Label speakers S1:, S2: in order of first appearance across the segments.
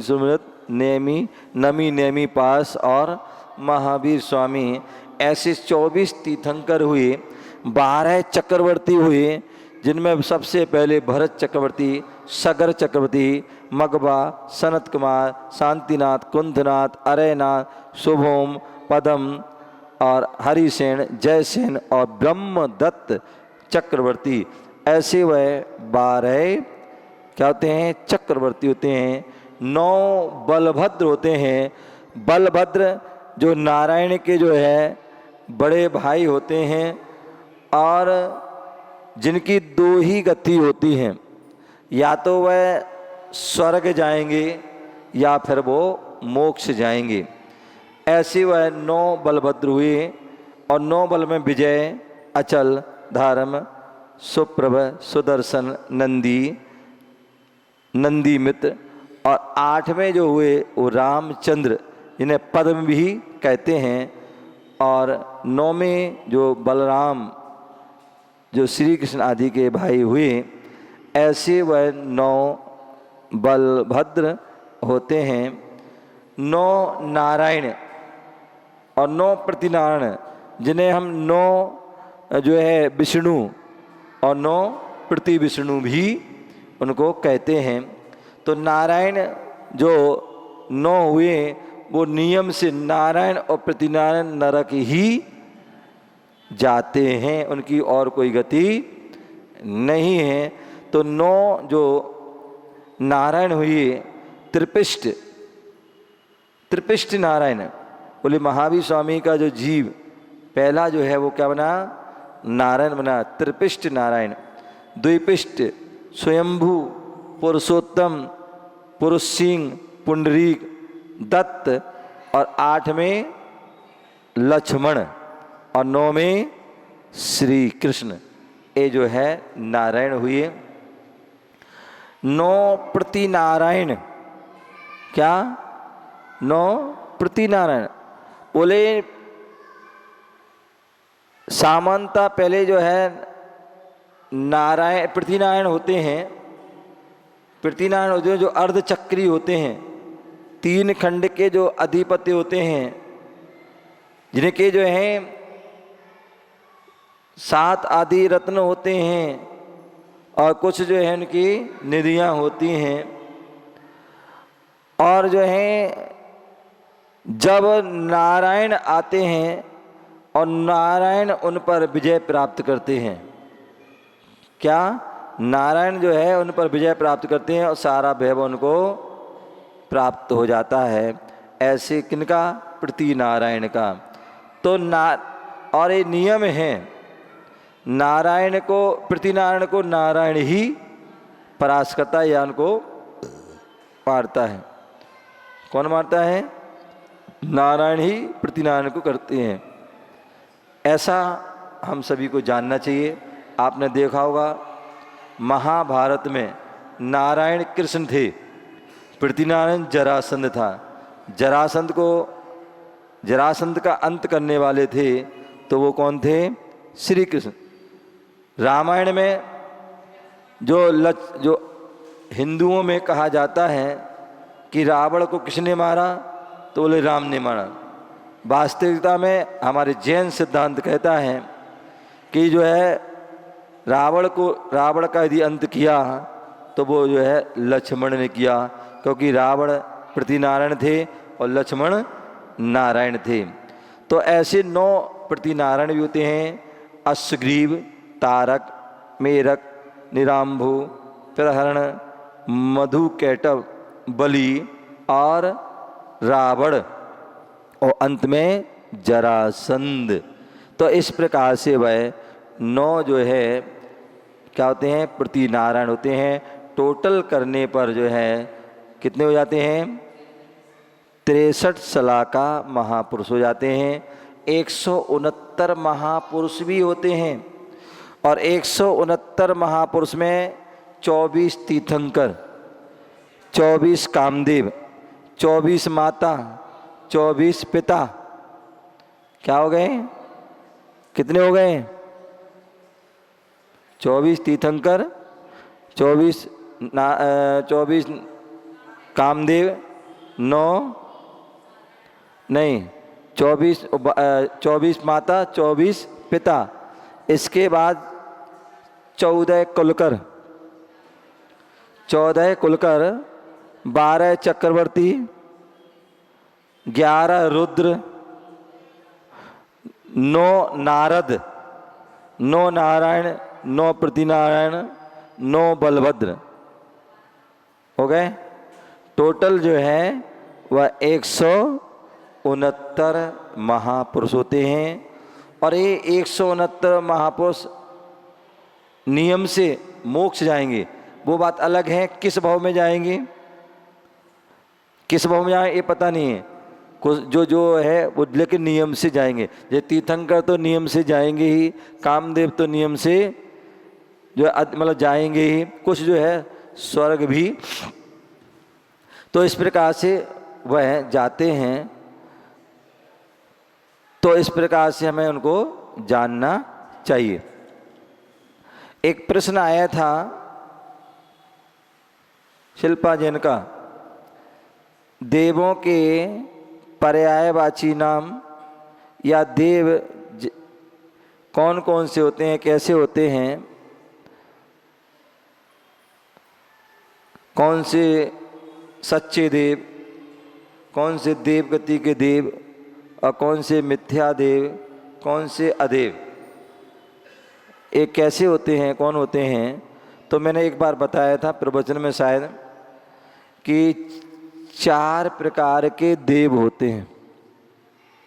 S1: सुमृत नेमी नमी नेमी पास और महावीर स्वामी, ऐसे 24 तीर्थंकर हुए, 12 चक्रवर्ती हुए, जिनमें सबसे पहले भरत चक्रवर्ती, सगर चक्रवर्ती, मगबा, सनत कुमार, शांतिनाथ, कुंदनाथ, अरयनाथ, शुभोम, पदम और हरिसेन, जयसेन और ब्रह्मदत्त चक्रवर्ती। ऐसे वह 12 क्या होते हैं? चक्रवर्ती होते हैं। 9 बलभद्र होते हैं। बलभद्र जो नारायण के जो है बड़े भाई होते हैं और जिनकी 2 ही गति होती हैं, या तो वह स्वर्ग जाएंगे या फिर वो मोक्ष जाएंगे। ऐसे वह 9 बलभद्र हुए और 9 बल में विजय, अचल, धर्म, सुप्रभ, सुदर्शन, नंदी मित्र, और 8वें जो हुए वो रामचंद्र, जिन्हें पद्म भी कहते हैं, और 9वें जो बलराम, जो श्री कृष्ण आदि के भाई हुए। ऐसे वह 9 बलभद्र होते हैं। 9 नारायण और 9 प्रतिनारायण, जिन्हें हम 9 जो है विष्णु और 9 प्रति विष्णु भी उनको कहते हैं। तो नारायण जो 9 हुए वो नियम से नारायण और प्रतिनारायण नरक ही जाते हैं, उनकी और कोई गति नहीं है। तो 9 जो नारायण हुए, त्रिपिष्ट नारायण बोले। महावीर स्वामी का जो जीव पहला जो है वो क्या बना? नारायण बना, त्रिपिष्ट नारायण। द्विपिष्ट स्वयंभू, पुरुषोत्तम, पुरुष सिंह, पुंडरीक, दत्त, और 8वें लक्ष्मण और 9वें श्री कृष्ण। ये जो है नारायण हुए। 9 प्रति नारायण, क्या? 9 प्रति नारायण बोले। सामान्यतः पहले जो है नारायण पृथ्वीनारायण होते हैं। पृथ्वीनारायण होते हैं जो अर्धचक्री होते हैं, 3 खंड के जो अधिपति होते हैं, जिनके जो हैं 7 आदि रत्न होते हैं और कुछ जो है उनकी निधियां होती हैं। और जो है जब नारायण आते हैं और नारायण उन पर विजय प्राप्त करते हैं, क्या? नारायण जो है उन पर विजय प्राप्त करते हैं और सारा वैभव उनको प्राप्त हो जाता है। ऐसे किनका? प्रति नारायण का। तो और ये नियम है, नारायण को, प्रति नारायण को नारायण ही परास्त करता है या उनको मारता है। कौन मारता है? नारायण ही प्रति नारायण को करते हैं। ऐसा हम सभी को जानना चाहिए। आपने देखा होगा महाभारत में नारायण कृष्ण थे, पृथ्वीनारायण जरासंध था। जरासंध का अंत करने वाले थे, तो वो कौन थे? श्री कृष्ण। रामायण में जो हिंदुओं में कहा जाता है कि रावण को किसने मारा, तो बोले राम ने मारा। वास्तविकता में हमारे जैन सिद्धांत कहता है कि जो है रावण का यदि अंत किया तो वो जो है लक्ष्मण ने किया, क्योंकि रावण प्रतिनारायण थे और लक्ष्मण नारायण थे। तो ऐसे 9 प्रतिनारायण भी होते हैं। अश्वग्रीव, तारक, मेरक, निरांभु, प्रहरण, मधुकैटभ, बलि और रावण, और अंत में जरासंध। तो इस प्रकार से वह 9 जो है क्या होते हैं? प्रति नारायण होते हैं। टोटल करने पर जो है कितने हो जाते हैं? 63 सलाह का महापुरुष हो जाते हैं। 169 महापुरुष भी होते हैं और 169 महापुरुष में 24 तीर्थंकर, 24 कामदेव, 24 माता, 24 पिता। क्या हो गए? कितने हो गए? 24 तीर्थंकर, 24 कामदेव 9 नहीं 24 माता 24 पिता, इसके बाद 14 कुलकर, 12 चक्रवर्ती, 11 रुद्र, 9 नारद, 9 नारायण, 9 प्रतिनारायण, 9 बलभद्र, हो गए। टोटल जो है वह 169 महापुरुष होते हैं। और ये 169 महापुरुष नियम से मोक्ष जाएंगे, वो बात अलग है। किस भाव में जाएंगे, किस भाव में जाएंगे ये पता नहीं है, जो है वो, लेकिन नियम से जाएंगे। ये तीर्थंकर तो नियम से जाएंगे ही, कामदेव तो नियम से जो मतलब जाएंगे ही, कुछ जो है स्वर्ग भी। तो इस प्रकार से वह जाते हैं। तो इस प्रकार से हमें उनको जानना चाहिए। एक प्रश्न आया था शिल्पा जैन का, देवों के पर्यायवाची नाम या देव कौन कौन से होते हैं, कैसे होते हैं, कौन से सच्चे देव, कौन से देव गति के देव, और कौन से मिथ्या देव, कौन से अदेव, ये कैसे होते हैं, कौन होते हैं। तो मैंने एक बार बताया था प्रवचन में शायद कि 4 प्रकार के देव होते हैं।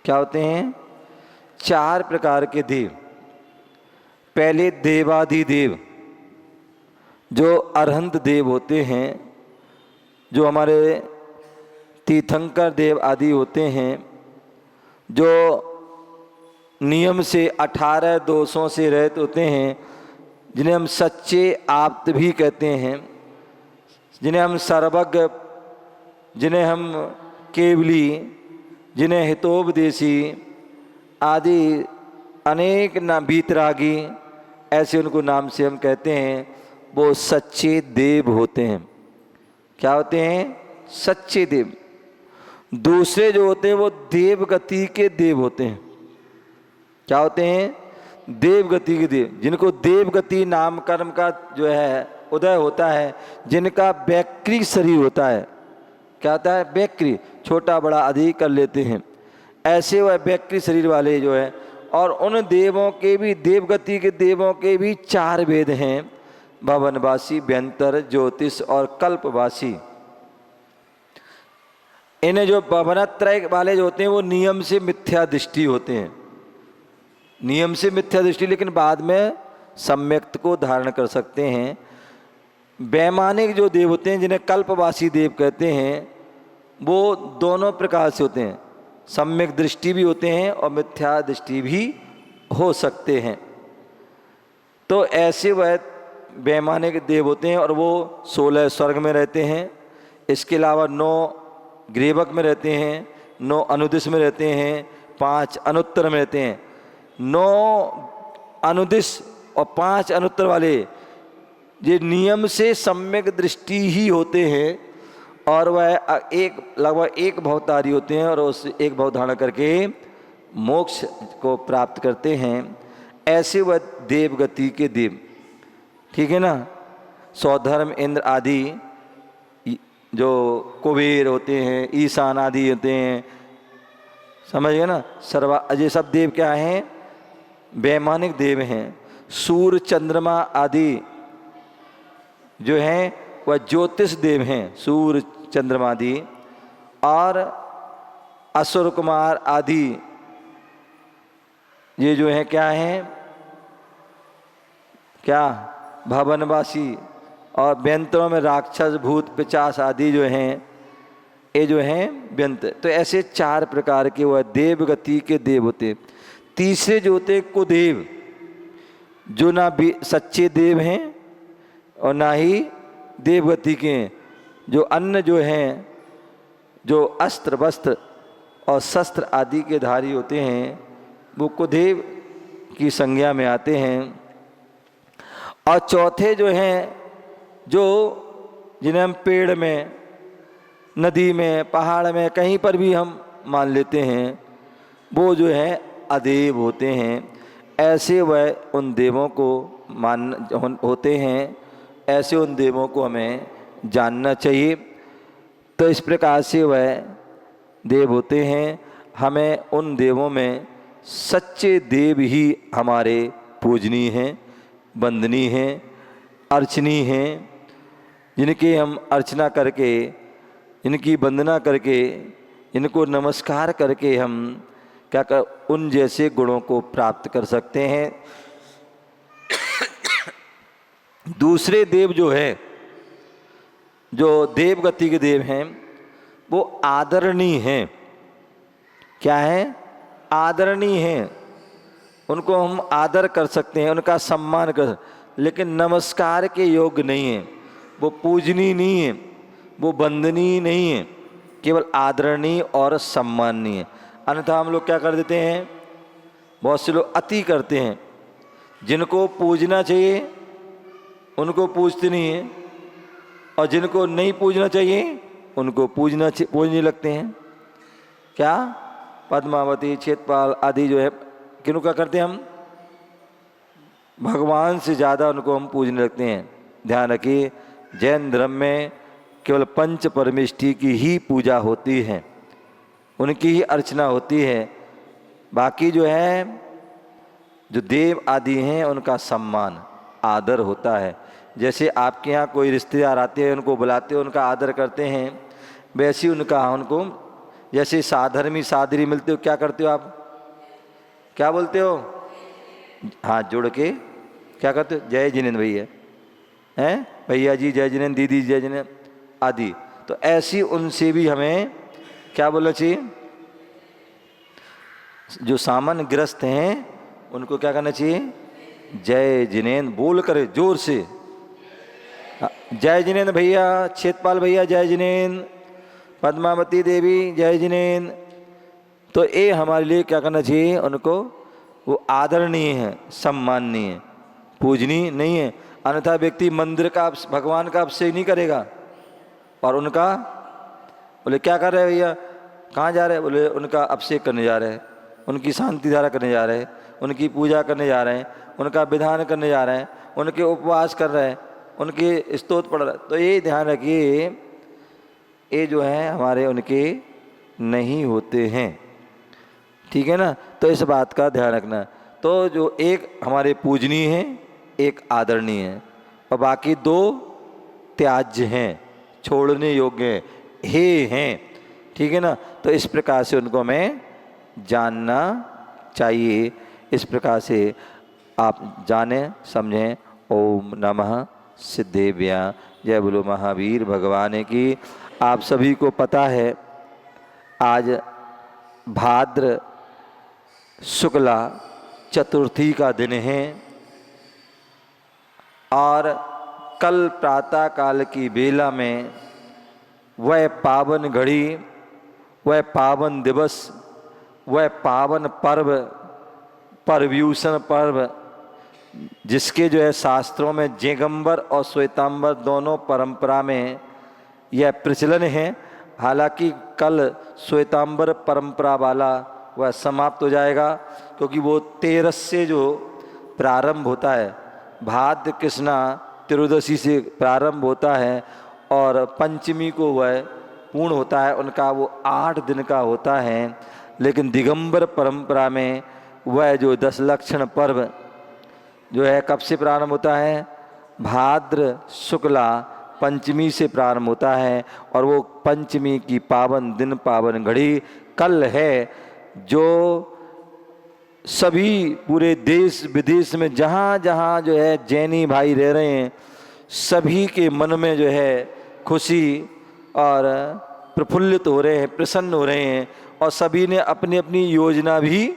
S1: क्या होते हैं? 4 प्रकार के देव। पहले देवाधिदेव, जो अरहंत देव होते हैं, जो हमारे तीर्थंकर देव आदि होते हैं, जो नियम से 18 दोषों से रहित होते हैं, जिन्हें हम सच्चे आप्त भी कहते हैं, जिन्हें हम सर्वज्ञ, जिन्हें हम केवली, जिन्हें हितोपदेशी आदि अनेक नाम, बीतरागी, ऐसे उनको नाम से हम कहते हैं। वो सच्चे देव होते हैं। क्या होते हैं? सच्चे देव। दूसरे जो होते हैं वो देवगति के देव होते हैं। क्या होते हैं? देवगति के देव, जिनको देवगति नाम कर्म का जो है उदय होता है, जिनका वैक्री शरीर होता है। क्या होता है? वैक्री, छोटा बड़ा अधिक कर लेते हैं, ऐसे वह वैक्री शरीर वाले जो है। और उन देवों के भी, देवगति के देवों के भी 4 भेद हैं, भवनवासी, व्यंतर, ज्योतिष और कल्पवासी। इन्हें जो भवनत्रय वाले जो होते हैं वो नियम से मिथ्या दृष्टि होते हैं, नियम से मिथ्या दृष्टि, लेकिन बाद में सम्यक्त को धारण कर सकते हैं। वैमानिक जो देव होते हैं, जिन्हें कल्पवासी देव कहते हैं, वो दोनों प्रकार से होते हैं, सम्यक दृष्टि भी होते हैं और मिथ्या दृष्टि भी हो सकते हैं। तो ऐसे वह वैमानिक देव होते हैं और वो 16 स्वर्ग में रहते हैं। इसके अलावा 9 ग्रीवक में रहते हैं, 9 अनुदिश में रहते हैं, 5 अनुत्तर में रहते हैं। 9 अनुदिश और 5 अनुत्तर वाले ये नियम से सम्यक दृष्टि ही होते हैं, और वह लगभग एक भवतारी होते हैं, और उस एक भव धारण करके मोक्ष को प्राप्त करते हैं। ऐसे वह देवगति के देव, ठीक है ना। सौधर्म, इंद्र आदि जो कुबेर होते हैं, ईशान आदि होते हैं, समझ गए ना। ये सब देव क्या हैं? वैमानिक देव हैं। सूर्य, चंद्रमा आदि जो हैं वह ज्योतिष देव हैं, सूर्य, चंद्रमा आदि। और असुर कुमार आदि ये जो हैं क्या हैं? क्या? भवनवासी। और व्यंतरों में राक्षस, भूत, पिशाच आदि जो हैं, ये जो हैं व्यंत। तो ऐसे 4 प्रकार के वह देवगति के देव होते। तीसरे जो होते कुदेव, जो ना भी सच्चे देव हैं और ना ही देवगति के हैं, जो अन्न जो हैं, जो अस्त्र वस्त्र और शस्त्र आदि के धारी होते हैं, वो कुदेव की संज्ञा में आते हैं। और चौथे जो हैं, जो जिन्हें हम पेड़ में नदी में, पहाड़ में, कहीं पर भी हम मान लेते हैं, वो जो है अदेव होते हैं। ऐसे वह उन देवों को होते हैं, ऐसे उन देवों को हमें जानना चाहिए। तो इस प्रकार से वह देव होते हैं। हमें उन देवों में सच्चे देव ही हमारे पूजनीय हैं, वंदनीय हैं, अर्चनीय हैं, जिनकी हम अर्चना करके, इनकी वंदना करके, इनको नमस्कार करके हम क्या कर उन जैसे गुणों को प्राप्त कर सकते हैं। दूसरे देव जो है, जो देव गति के देव हैं, वो आदरणीय हैं। क्या है? आदरणीय हैं। उनको हम आदर कर सकते हैं, उनका सम्मान कर, लेकिन नमस्कार के योग्य नहीं है। वो पूजनीय नहीं है, वो वंदनीय नहीं है, केवल आदरणीय और सम्माननीय। अन्यथा हम लोग क्या कर देते हैं, बहुत से लोग अति करते हैं, जिनको पूजना चाहिए उनको पूजते नहीं हैं, और जिनको नहीं पूजना चाहिए उनको पूजने लगते हैं। क्या? पद्मावती, क्षेत्रपाल आदि जो है, किनको क्या करते हैं हम? भगवान से ज़्यादा उनको हम पूजने लगते हैं। ध्यान रखिए, जैन धर्म में केवल पंच परमेष्टि की ही पूजा होती है, उनकी ही अर्चना होती है। बाकी जो है, जो देव आदि हैं, उनका सम्मान आदर होता है। जैसे आपके यहाँ कोई रिश्तेदार आते हैं, उनको बुलाते हो, उनका आदर करते हैं, वैसे ही उनको जैसे साधर्मी सादरी मिलते हो, क्या करते हो आप? क्या बोलते हो? हाथ जोड़ के क्या करते हो? जय जिनेन्द्र भैया, हैं भैया जी जय जिनेन्द्र, दीदी जय जिनेन्द्र आदि। तो ऐसी उनसे भी हमें क्या बोलना चाहिए? जो सामान्य गृहस्थ हैं उनको क्या करना चाहिए? जय जिनेन्द्र बोल करे जोर से, जय जिनेन्द्र भैया, क्षेत्रपाल भैया जय जिनेन्द्र, पद्मावती देवी जय जिनेन्द्र। तो ये हमारे लिए क्या करना चाहिए? उनको वो आदरणीय है, सम्माननीय है, पूजनीय नहीं है। अन्यथा व्यक्ति मंदिर का, भगवान का अभिषेक नहीं करेगा, और उनका बोले क्या कर रहे हैं भैया, कहाँ जा रहे हैं? बोले उनका अभिषेक करने जा रहे हैं, उनकी शांति धारा करने जा रहे हैं, उनकी पूजा करने जा रहे हैं, उनका विधान करने जा रहे हैं, उनके उपवास कर रहे हैं, उनके स्तोत्र पढ़ रहे हैं। तो ये ध्यान रखिए, ये जो है हमारे उनके नहीं होते हैं। ठीक है ना? तो इस बात का ध्यान रखना। तो जो एक हमारे पूजनीय हैं, एक आदरणीय है, और बाकी दो त्याज्य हैं, छोड़ने योग्य हैं। ठीक है ना? तो इस प्रकार से उनको हमें जानना चाहिए। इस प्रकार से आप जाने समझें। ओम नमः सिद्धेभ्यः। जय बोलो महावीर भगवान की। आप सभी को पता है, आज भाद्र शुक्ला चतुर्थी का दिन है, और कल प्रातः काल की बेला में वह पावन घड़ी, वह पावन दिवस, वह पावन पर्व, पर्यूषण पर्व, जिसके जो है शास्त्रों में जैगंबर और श्वेतांबर दोनों परंपरा में यह प्रचलन है। हालांकि कल श्वेतांबर परंपरा वाला वह समाप्त हो जाएगा, क्योंकि वो 13 से जो प्रारंभ होता है, भाद्र कृष्णा त्रयोदशी से प्रारंभ होता है, और पंचमी को वह पूर्ण होता है, उनका वो 8 दिन का होता है। लेकिन दिगंबर परंपरा में वह जो 10 लक्षण पर्व जो है कब से प्रारंभ होता है? भाद्र शुक्ला पंचमी से प्रारंभ होता है, और वो पंचमी की पावन दिन, पावन घड़ी कल है, जो सभी पूरे देश विदेश में जहाँ जहाँ जो है जैनी भाई रह रहे हैं, सभी के मन में जो है खुशी और प्रफुल्लित हो रहे हैं, प्रसन्न हो रहे हैं, और सभी ने अपनी अपनी योजना भी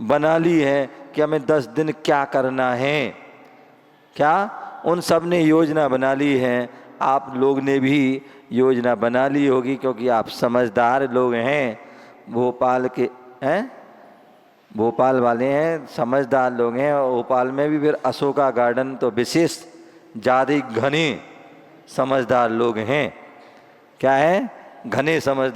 S1: बना ली है कि हमें 10 दिन क्या करना है। क्या उन सब ने योजना बना ली है? आप लोग ने भी योजना बना ली होगी, क्योंकि आप समझदार लोग हैं, भोपाल के हैं, भोपाल वाले हैं, समझदार लोग हैं। और भोपाल में भी फिर अशोका गार्डन तो विशेष ज़्यादा घने समझदार लोग हैं। क्या है? घने समझदार